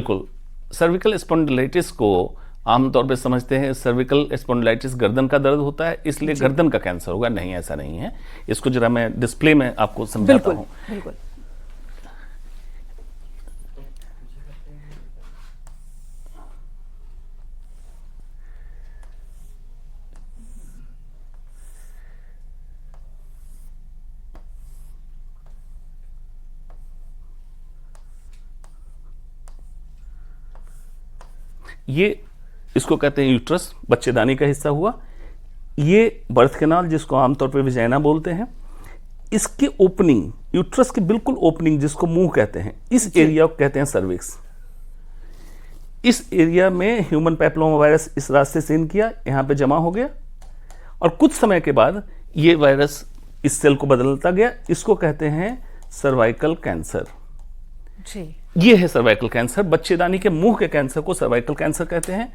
बिल्कुल। Cervical spondylitis को आमतौर पे समझते हैं सर्विकल स्पॉन्डिलाइटिस गर्दन का दर्द होता है, इसलिए गर्दन का कैंसर होगा। नहीं, ऐसा नहीं है। इसको जरा मैं डिस्प्ले में आपको समझाता हूं। बिल्कुल। ये इसको कहते हैं यूट्रस, बच्चेदानी का हिस्सा हुआ। ये बर्थ कैनाल, जिसको आमतौर पे विजाइना बोलते हैं, इसकी ओपनिंग, यूट्रस की बिल्कुल ओपनिंग, जिसको मुंह कहते हैं, इस एरिया को कहते हैं सर्विक्स। इस एरिया में ह्यूमन पैपिलोमा वायरस इस रास्ते से इन किया, यहां पे जमा हो गया, और कुछ समय के बाद ये वायरस इस सेल को बदलता गया। इसको कहते हैं सर्वाइकल कैंसर। जी, ये है सर्वाइकल कैंसर। बच्चेदानी के मुंह के कैंसर को सर्वाइकल कैंसर कहते हैं।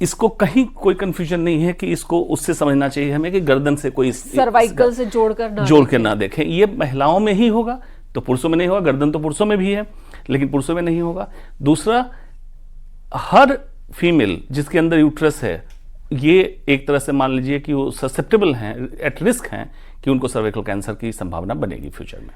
इसको कहीं कोई कंफ्यूजन नहीं है कि इसको उससे समझना चाहिए हमें कि गर्दन से कोई सर्वाइकल से जोड़ के ना देखें। ये महिलाओं में ही होगा, तो पुरुषों में नहीं होगा। गर्दन तो पुरुषों में भी है, लेकिन पुरुषों में नहीं होगा। दूसरा, हर फीमेल जिसके अंदर यूट्रस है, ये एक तरह से मान लीजिए कि वो ससेप्टेबल हैं, एट रिस्क हैं कि उनको सर्वाइकल कैंसर की संभावना बनेगी फ्यूचर में।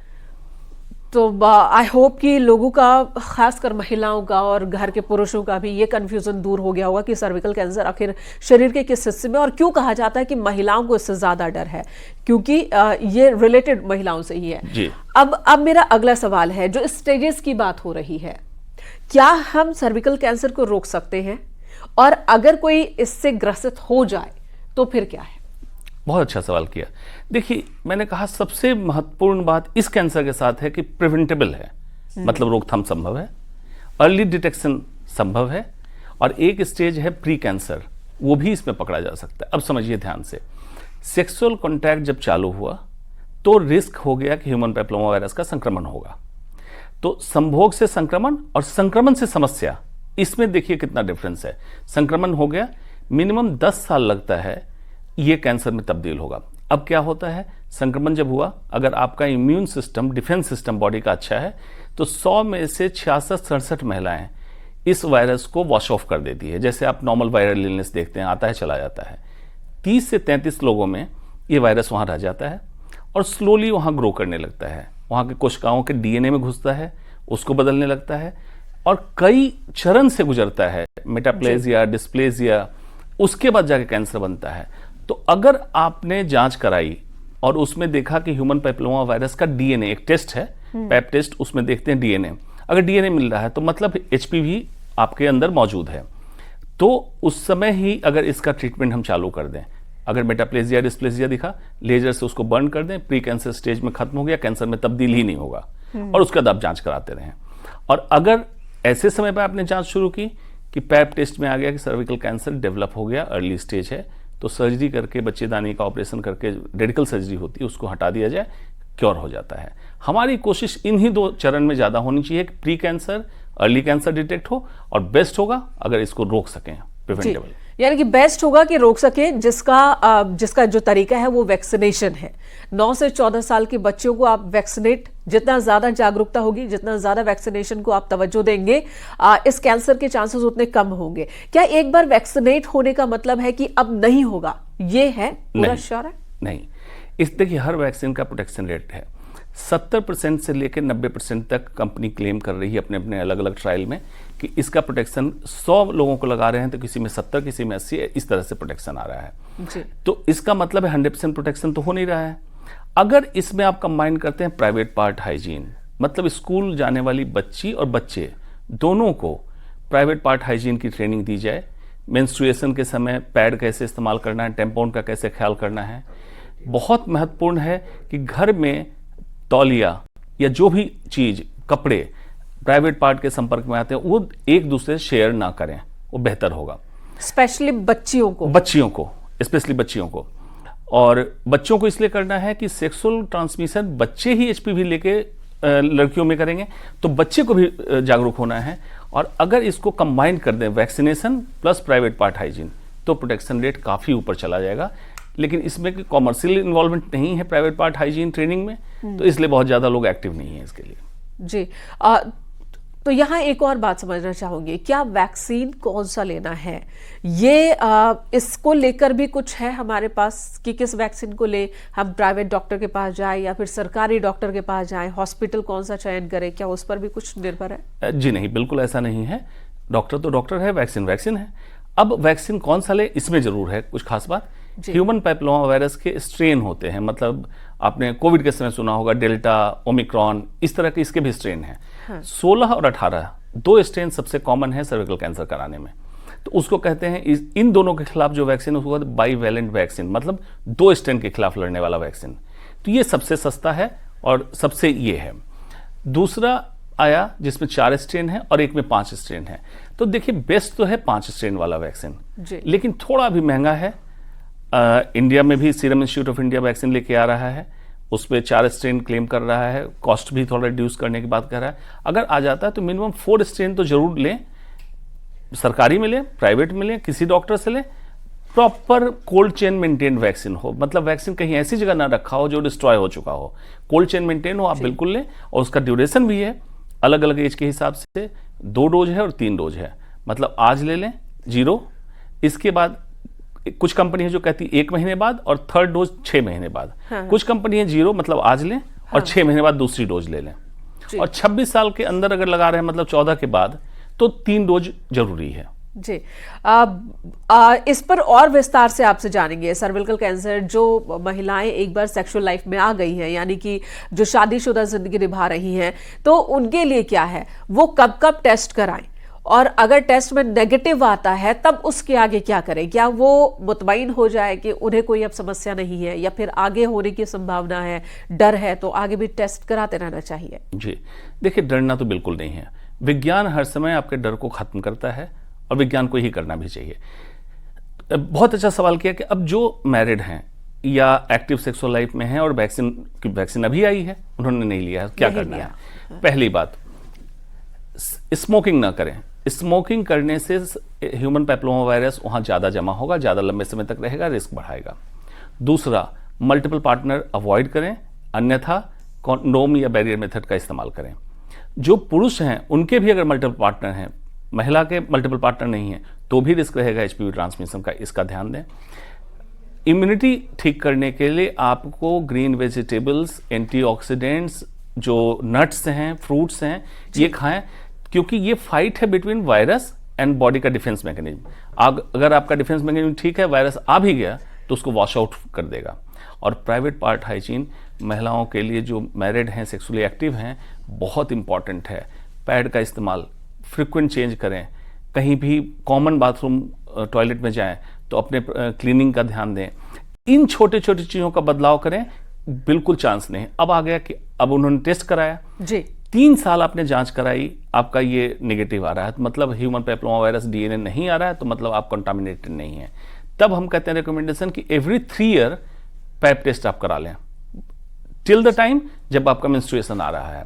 तो आई होप कि लोगों का, खासकर महिलाओं का और घर के पुरुषों का भी ये कंफ्यूजन दूर हो गया होगा कि सर्विकल कैंसर आखिर शरीर के किस हिस्से में, और क्यों कहा जाता है कि महिलाओं को इससे ज्यादा डर है, क्योंकि ये रिलेटेड महिलाओं से ही है जी। अब मेरा अगला सवाल है, जो स्टेजेस की बात हो रही है, क्या हम सर्विकल कैंसर को रोक सकते हैं, और अगर कोई इससे ग्रसित हो जाए तो फिर क्या है? बहुत अच्छा सवाल किया। देखिए, मैंने कहा सबसे महत्वपूर्ण बात इस कैंसर के साथ है कि प्रिवेंटेबल है, मतलब रोकथाम संभव है, अर्ली डिटेक्शन संभव है, और एक स्टेज है प्री कैंसर, वो भी इसमें पकड़ा जा सकता है। अब समझिए ध्यान से, सेक्सुअल कॉन्टैक्ट जब चालू हुआ तो रिस्क हो गया कि ह्यूमन पैपिलोमा वायरस का संक्रमण होगा। तो संभोग से संक्रमण और संक्रमण से समस्या, इसमें देखिए कितना डिफरेंस है। संक्रमण हो गया, मिनिमम 10 साल लगता है ये कैंसर में तब्दील होगा। अब क्या होता है, संक्रमण जब हुआ, अगर आपका immune system, defence system body का अच्छा है, तो 100 में से 66-67 महिलाएं इस वायरस को वॉश ऑफ कर देती है। जैसे आप नॉर्मल वायरल इलनेस देखते हैं, आता है चला जाता है। 30 से 33 लोगों में ये वायरस वहां रह जाता है और स्लोली वहां ग्रो करने लगता है, वहां के कोशिकाओं के डीएनए में घुसता है, उसको बदलने लगता है, और कई चरण से गुजरता है, मेटाप्लेजिया, डिस्प्लेजिया, उसके बाद जाके कैंसर बनता है। तो अगर आपने जांच कराई और उसमें देखा कि ह्यूमन पैपिलोमा वायरस का डीएनए, एक टेस्ट है पैप टेस्ट, उसमें देखते हैं डीएनए, अगर डीएनए मिल रहा है तो मतलब एचपीवी आपके अंदर मौजूद है, तो उस समय ही अगर इसका ट्रीटमेंट हम चालू कर दें, अगर मेटाप्लेजिया, डिस्प्लेजिया दिखा, लेजर से उसको बर्न कर दें, प्री कैंसर स्टेज में खत्म हो गया, कैंसर में तब्दील ही नहीं होगा, और उसके बाद आप जांच कराते रहें। और अगर ऐसे समय पर आपने जांच शुरू की कि पैप टेस्ट में आ गया कि सर्विकल कैंसर डेवलप हो गया, अर्ली स्टेज है, तो सर्जरी करके, बच्चेदानी का ऑपरेशन करके, रेडिकल सर्जरी होती है, उसको हटा दिया जाए, क्योर हो जाता है। हमारी कोशिश इन्हीं 2 चरण में ज़्यादा होनी चाहिए कि pre cancer, early cancer detect हो, और बेस्ट होगा अगर इसको रोक सकें, प्रिवेंटेबल। यानी कि बेस्ट होगा कि रोक सके, जिसका जो तरीका है वो वैक्सीनेशन है। 9 से 14 साल के बच्चों को आप वैक्सीनेट, जितना ज्यादा जागरूकता होगी, जितना ज्यादा वैक्सीनेशन को आप तवज्जो देंगे, इस कैंसर के चांसेस उतने कम होंगे। क्या एक बार वैक्सीनेट होने का मतलब है कि अब नहीं होगा, ये है पूरा श्योर है? नहीं, इस देखिए हर वैक्सीन का प्रोटेक्शन रेट है 70% से लेकर 90% तक। कंपनी क्लेम कर रही है अपने अपने अलग अलग ट्रायल में कि इसका प्रोटेक्शन 100 लोगों को लगा रहे हैं तो किसी में 70, किसी में 80, इस तरह से प्रोटेक्शन आ रहा है जी। तो इसका मतलब है 100% प्रोटेक्शन तो हो नहीं रहा है। अगर इसमें आप कंबाइन करते हैं प्राइवेट पार्ट हाइजीन, मतलब स्कूल जाने वाली बच्ची और बच्चे दोनों को प्राइवेट पार्ट हाइजीन की ट्रेनिंग दी जाए, मेंस्ट्रुएशन के समय पैड कैसे इस्तेमाल करना है, टेम्पोन का कैसे ख्याल करना है। बहुत महत्वपूर्ण है कि घर में तौलिया या जो भी चीज, कपड़े प्राइवेट पार्ट के संपर्क में आते हैं, वो एक दूसरे से शेयर ना करें, वो बेहतर होगा। स्पेशली बच्चियों को स्पेशली बच्चियों को। और बच्चों को इसलिए करना है कि सेक्सुअल ट्रांसमिशन बच्चे ही एचपीवी लेके लड़कियों में करेंगे, तो बच्चे को भी जागरूक होना है। और अगर इसको कंबाइन कर दें, vaccination plus private part hygiene, तो प्रोटेक्शन रेट काफी ऊपर चला जाएगा। लेकिन इसमें कॉमर्शियल इन्वॉल्वमेंट नहीं है प्राइवेट पार्ट हाइजीन ट्रेनिंग में, तो इसलिए बहुत ज्यादा लोग एक्टिव नहीं है इसके लिए। जी। तो यहाँ एक और बात समझना चाहूंगी, क्या वैक्सीन कौन सा लेना है, ये इसको लेकर भी कुछ है हमारे पास कि किस वैक्सीन को ले, हम प्राइवेट डॉक्टर के पास जाए या फिर सरकारी डॉक्टर के पास जाए, हॉस्पिटल कौन सा चयन करें, क्या उस पर भी कुछ निर्भर है? जी नहीं, बिल्कुल ऐसा नहीं है। डॉक्टर तो डॉक्टर है, वैक्सीन वैक्सीन है। अब वैक्सीन कौन सा ले, इसमें जरूर है कुछ खास बात। ह्यूमन पैपिलोमा वायरस के स्ट्रेन होते हैं, मतलब आपने कोविड के समय सुना होगा डेल्टा, ओमिक्रॉन, इस तरह के इसके भी स्ट्रेन हैं। हाँ। 16 और 18 दो स्ट्रेन सबसे कॉमन है सर्विकल कैंसर कराने में। तो उसको कहते हैं, इन दोनों के खिलाफ जो वैक्सीन है उसको कहते हैं बाईवैलेंट वैक्सीन, मतलब 2 स्ट्रेन के खिलाफ लड़ने वाला वैक्सीन। तो ये सबसे सस्ता है और सबसे ये है। दूसरा आया जिसमें 4 स्ट्रेन है और एक में 5 स्ट्रेन है। तो देखिए बेस्ट तो है 5 स्ट्रेन वाला वैक्सीन, लेकिन थोड़ा भी महंगा है। इंडिया में भी serum institute of India vaccine लेके आ रहा है, उस पर 4 स्ट्रेन क्लेम कर रहा है, कॉस्ट भी थोड़ा रिड्यूस करने की बात कर रहा है। अगर आ जाता है तो मिनिमम 4 स्ट्रेन तो जरूर लें, सरकारी में लें, प्राइवेट में लें, किसी डॉक्टर से लें। Proper cold chain maintain vaccine हो, मतलब वैक्सीन कहीं ऐसी जगह ना रखा हो जो डिस्ट्रॉय हो चुका हो, कोल्ड चेन मेंटेन हो, आप बिल्कुल लें। और उसका ड्यूरेशन भी है अलग अलग एज के हिसाब से, 2 डोज है और 3 डोज है। मतलब आज ले लें 0, इसके बाद कुछ कंपनी है जो कहती है 1 महीने बाद, और 3rd डोज 6 महीने बाद। हाँ। कुछ कंपनी है 0, मतलब आज लें और 6 महीने बाद दूसरी डोज ले लें। और 26 साल के अंदर अगर लगा रहे हैं, मतलब 14 के बाद, तो 3 डोज जरूरी है। जी, इस पर और विस्तार से आपसे जानेंगे। सर्विकल कैंसर, जो महिलाएं एक बार सेक्सुअल लाइफ में आ गई हैं, यानी कि जो शादीशुदा जिंदगी निभा रही हैं, तो उनके लिए क्या है, वो कब कब टेस्ट कराएं, और अगर टेस्ट में नेगेटिव आता है तब उसके आगे क्या करें? क्या वो मुतमईन हो जाए कि उन्हें कोई अब समस्या नहीं है, या फिर आगे होने की संभावना है, डर है, तो आगे भी टेस्ट कराते रहना चाहिए? जी देखिए, डरना तो बिल्कुल नहीं है। विज्ञान हर समय आपके डर को खत्म करता है और विज्ञान को ही करना भी चाहिए। बहुत अच्छा सवाल किया कि अब जो मैरिड हैं या एक्टिव सेक्सुअल लाइफ में हैं और वैक्सीन अभी आई है, उन्होंने नहीं लिया है, क्या करना है? पहली बात, स्मोकिंग ना करें। स्मोकिंग करने से ह्यूमन पैपिलोमा वायरस वहाँ ज़्यादा जमा होगा, ज़्यादा लंबे समय तक रहेगा, रिस्क बढ़ाएगा। दूसरा, मल्टीपल पार्टनर अवॉइड करें, अन्यथा कॉन्डोम या बैरियर मेथड का इस्तेमाल करें। जो पुरुष हैं उनके भी अगर मल्टीपल पार्टनर हैं, महिला के मल्टीपल पार्टनर नहीं है, तो भी रिस्क रहेगा एचपीवी ट्रांसमिशन का, इसका ध्यान दें। इम्यूनिटी ठीक करने के लिए आपको ग्रीन वेजिटेबल्स, एंटीऑक्सीडेंट्स, जो नट्स हैं, फ्रूट्स हैं, ये खाएं, क्योंकि ये फाइट है बिटवीन वायरस एंड बॉडी का डिफेंस मैकेनिज्म। अगर आपका डिफेंस मैकेनिज्म ठीक है, वायरस आ भी गया तो उसको वॉश आउट कर देगा। और प्राइवेट पार्ट हाइजीन महिलाओं के लिए जो मैरिड हैं, सेक्सुअली एक्टिव हैं, बहुत इंपॉर्टेंट है। पैड का इस्तेमाल फ्रिक्वेंट चेंज करें। कहीं भी कॉमन बाथरूम, टॉयलेट में जाएं तो अपने क्लीनिंग का ध्यान दें। इन छोटे छोटे चीज़ों का बदलाव करें, बिल्कुल चांस नहीं। अब आ गया कि अब उन्होंने टेस्ट कराया जी, 3 साल आपने जांच कराई, आपका ये नेगेटिव आ रहा है, तो मतलब ह्यूमन पैपिलोमा वायरस डीएनए नहीं आ रहा है, तो मतलब आप कंटामिनेटेड नहीं है। तब हम कहते हैं रिकमेंडेशन कि एवरी 3 ईयर पैप टेस्ट आप करा लें, टिल द टाइम जब आपका मेंस्ट्रुएशन आ रहा है।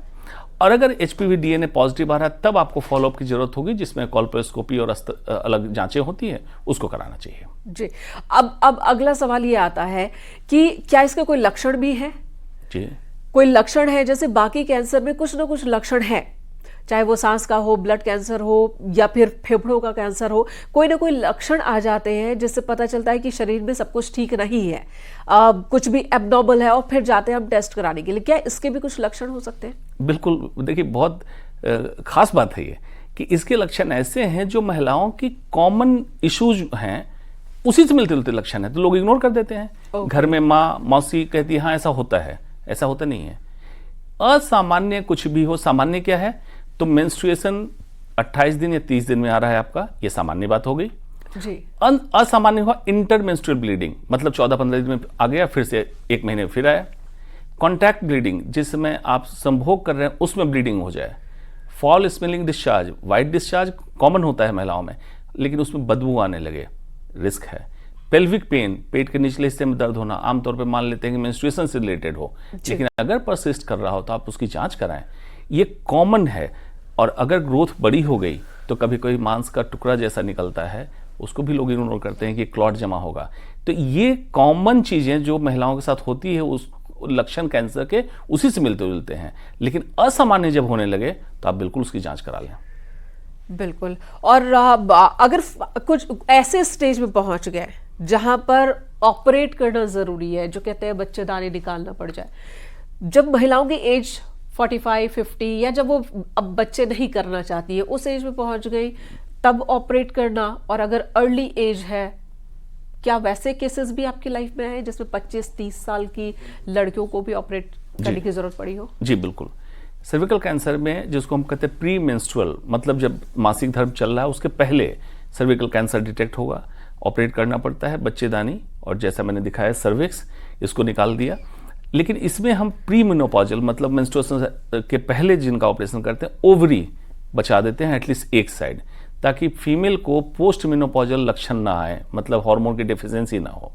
और अगर एचपीवी डीएनए पॉजिटिव आ रहा है, तब आपको फॉलोअप की जरूरत होगी, जिसमें कॉल्पोस्कोपी और अलग जांचें होती है, उसको कराना चाहिए जी। अब अगला सवाल ये आता है कि क्या इसके कोई लक्षण भी है? जी, कोई लक्षण है? जैसे बाकी कैंसर में कुछ ना कुछ लक्षण है, चाहे वो सांस का हो, ब्लड कैंसर हो, या फिर फेफड़ों का कैंसर हो, कोई ना कोई लक्षण आ जाते हैं जिससे पता चलता है कि शरीर में सब कुछ ठीक नहीं है, कुछ भी एब्नॉर्मल है, और फिर जाते हैं हम टेस्ट कराने के लिए। क्या इसके भी कुछ लक्षण हो सकते हैं? बिल्कुल, देखिए बहुत खास बात है ये कि इसके लक्षण ऐसे हैं जो महिलाओं की कॉमन इश्यूज हैं, उसी से मिलते जुलते लक्षण है, तो लोग इग्नोर कर देते हैं। घर में माँ मौसी कहती है हाँ ऐसा होता है, ऐसा होता नहीं है। असामान्य कुछ भी हो, सामान्य क्या है? तो मेंस्ट्रुएशन 28 दिन या 30 दिन में आ रहा है आपका, ये सामान्य बात हो गई जी। असामान्य हुआ इंटरमेंस्ट्रुअल ब्लीडिंग, मतलब 14-15 दिन में आ गया, फिर से 1 महीने में फिर आया। कॉन्टैक्ट ब्लीडिंग, जिसमें आप संभोग कर रहे हैं उसमें ब्लीडिंग हो जाए। Fall smelling discharge, white discharge common होता है महिलाओं में, लेकिन उसमें बदबू आने लगे, रिस्क है। पेल्विक पेन, पेट के निचले हिस्से में दर्द होना, आमतौर पे मान लेते हैं कि मेंस्ट्रुएशन से रिलेटेड हो, लेकिन अगर परसिस्ट कर रहा हो तो आप उसकी जांच कराएं, ये कॉमन है। और अगर ग्रोथ बड़ी हो गई तो कभी कोई मांस का टुकड़ा जैसा निकलता है, उसको भी लोग इग्नोर करते हैं कि क्लॉट जमा होगा। तो ये कॉमन चीज़ें जो महिलाओं के साथ होती है लक्षण कैंसर के उसी से मिलते जुलते हैं, लेकिन असामान्य जब होने लगे तो आप बिल्कुल उसकी जांच करा लें। बिल्कुल। और अगर कुछ ऐसे स्टेज में पहुंच गए जहां पर ऑपरेट करना जरूरी है, जो कहते हैं बच्चेदानी निकालना पड़ जाए, जब महिलाओं की एज 45, 50 या जब वो अब बच्चे नहीं करना चाहती है, उस एज में पहुंच गई, तब ऑपरेट करना, और अगर अर्ली एज है, क्या वैसे केसेस भी आपकी लाइफ में आए जिसमें 25-30 साल की लड़कियों को भी ऑपरेट करने की जरूरत पड़ी हो? जी बिल्कुल। सर्विकल कैंसर में जिसको हम कहते हैं प्री मेंस्ट्रुअल, मतलब जब मासिक धर्म चल रहा है उसके पहले सर्विकल कैंसर डिटेक्ट होगा, ऑपरेट करना पड़ता है, बच्चेदानी और जैसा मैंने दिखाया सर्विक्स, इसको निकाल दिया। लेकिन इसमें हम प्री मेनोपॉजल मतलब मेंस्ट्रुएशन के पहले जिनका ऑपरेशन करते हैं, ओवरी बचा देते हैं एटलीस्ट एक साइड, ताकि फीमेल को पोस्ट मेनोपॉजल लक्षण ना आए, मतलब हार्मोन की डेफिशिएंसी ना हो।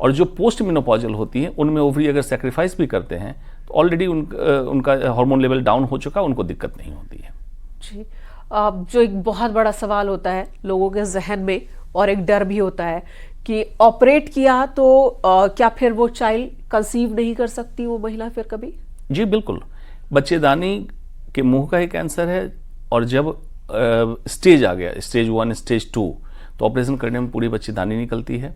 और जो पोस्ट मेनोपॉजल होती है उनमें ओवरी अगर सेक्रीफाइस भी करते हैं तो ऑलरेडी उनका हार्मोन लेवल डाउन हो चुका, उनको दिक्कत नहीं होती है। जी, जो एक बहुत बड़ा सवाल होता है लोगों के जहन में और एक डर भी होता है कि ऑपरेट किया तो क्या फिर वो चाइल्ड कंसीव नहीं कर सकती वो महिला फिर कभी? जी बिल्कुल, बच्चेदानी के मुंह का ही कैंसर है, और जब स्टेज आ गया, स्टेज 1, स्टेज 2, तो ऑपरेशन करने में पूरी बच्चेदानी निकलती है,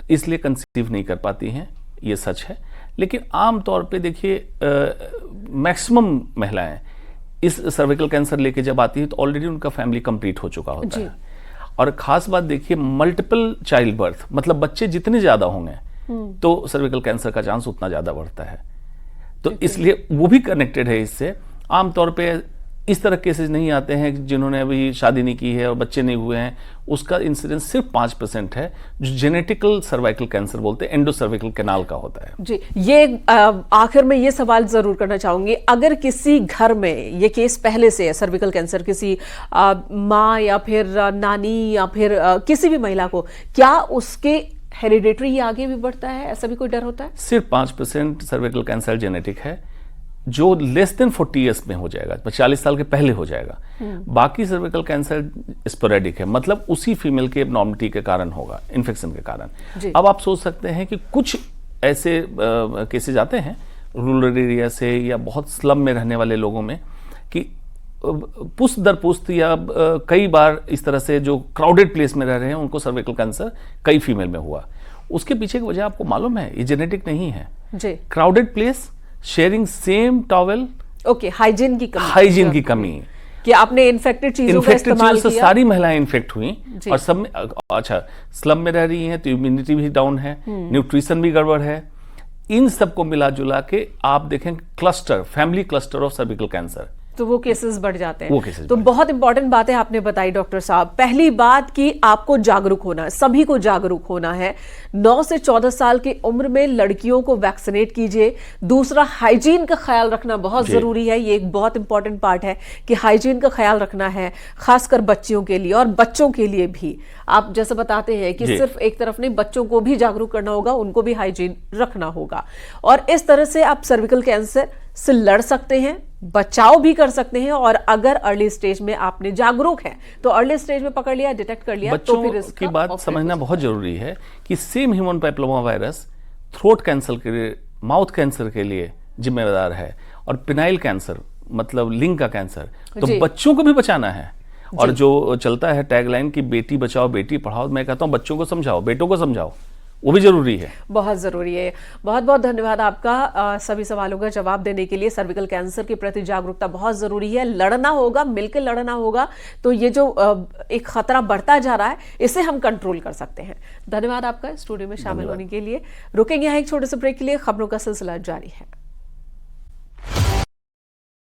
तो इसलिए कंसीव नहीं कर पाती हैं, ये सच है। लेकिन आम तौर पे देखिए मैक्सिमम महिलाएं इस सर्विकल कैंसर लेके जब आती है तो ऑलरेडी उनका फैमिली कंप्लीट हो चुका होता है। और खास बात देखिए, मल्टीपल चाइल्ड बर्थ, मतलब बच्चे जितने ज्यादा होंगे तो सर्विकल कैंसर का चांस उतना ज्यादा बढ़ता है, तो इसलिए वो भी कनेक्टेड है इससे। आमतौर पे इस तरह केसेस नहीं आते हैं जिन्होंने अभी शादी नहीं की है और बच्चे नहीं हुए हैं, उसका इंसिडेंस सिर्फ 5% है, जो जेनेटिकल सर्वाइकल कैंसर बोलते हैं, एंडोसर्विकल कैनाल का होता है। जी, ये आखिर में ये सवाल जरूर करना चाहूंगी, अगर किसी घर में ये केस पहले से है सर्विकल कैंसर, किसी माँ या फिर नानी या फिर किसी भी महिला को, क्या उसके हेरिडेटरी आगे भी बढ़ता है, ऐसा भी कोई डर होता है? सिर्फ 5% सर्विकल कैंसर जेनेटिक है, जो लेस देन 40 ईयर्स में हो जाएगा, 40 साल के पहले हो जाएगा। बाकी सर्विकल कैंसर स्पोरेडिक है, मतलब उसी फीमेल के एब्नॉर्मलिटी के कारण होगा, इन्फेक्शन के कारण। अब आप सोच सकते हैं कि कुछ ऐसे केसेज आते हैं रूरल एरिया से या बहुत स्लम में रहने वाले लोगों में कि पुश्त दर पुश्त या कई बार इस तरह से जो क्राउडेड प्लेस में रह रहे हैं उनको सर्विकल कैंसर कई फीमेल में हुआ। उसके पीछे की वजह आपको मालूम है, ये जेनेटिक नहीं है। Crowded place, sharing same towel, okay, hygiene की कमी कि आपने इन्फेक्टेड चीजों का इस्तेमाल किया, सारी महिलाएं इन्फेक्ट हुई और सब में, अच्छा स्लम में रह रही हैं तो इम्यूनिटी भी डाउन है, न्यूट्रिशन भी गड़बड़ है, इन सबको मिला जुला के आप देखें cluster, family cluster of cervical cancer, तो वो केसेस बढ़ जाते हैं। तो बहुत इंपॉर्टेंट बातें आपने बताई डॉक्टर साहब। पहली बात कि आपको जागरूक होना है, सभी को जागरूक होना है। 9 से 14 साल की उम्र में लड़कियों को वैक्सीनेट कीजिए। दूसरा, हाइजीन का ख्याल रखना बहुत जरूरी है, ये एक बहुत इंपॉर्टेंट पार्ट है कि हाइजीन का ख्याल रखना है, खासकर बच्चियों के लिए और बच्चों के लिए भी। आप जैसे बताते हैं कि सिर्फ एक तरफ नहीं, बच्चों को भी जागरूक करना होगा, उनको भी हाइजीन रखना होगा, और इस तरह से आप सर्विकल कैंसर से लड़ सकते हैं, बचाव भी कर सकते हैं। और अगर अर्ली स्टेज में आपने जागरूक है तो अर्ली स्टेज में पकड़ लिया, डिटेक्ट कर लिया, तो फिर इसकी बात समझना बहुत जरूरी है कि same human papilloma virus throat cancer के लिए, माउथ कैंसर के लिए जिम्मेदार है, और पिनाइल कैंसर मतलब लिंग का कैंसर, तो बच्चों को भी बचाना है। और जो चलता है टैगलाइन कि बेटी बचाओ बेटी पढ़ाओ, मैं कहता हूं बच्चों को समझाओ, बेटों को समझाओ, वो भी जरूरी है, बहुत जरूरी है। बहुत बहुत धन्यवाद आपका सभी सवालों का जवाब देने के लिए। सर्विकल कैंसर के प्रति जागरूकता बहुत जरूरी है, लड़ना होगा, मिलकर लड़ना होगा, तो ये जो एक खतरा बढ़ता जा रहा है इसे हम कंट्रोल कर सकते हैं। धन्यवाद आपका स्टूडियो में शामिल होने के लिए। रुकेंगे यहाँ एक छोटे से ब्रेक के लिए, खबरों का सिलसिला जारी है।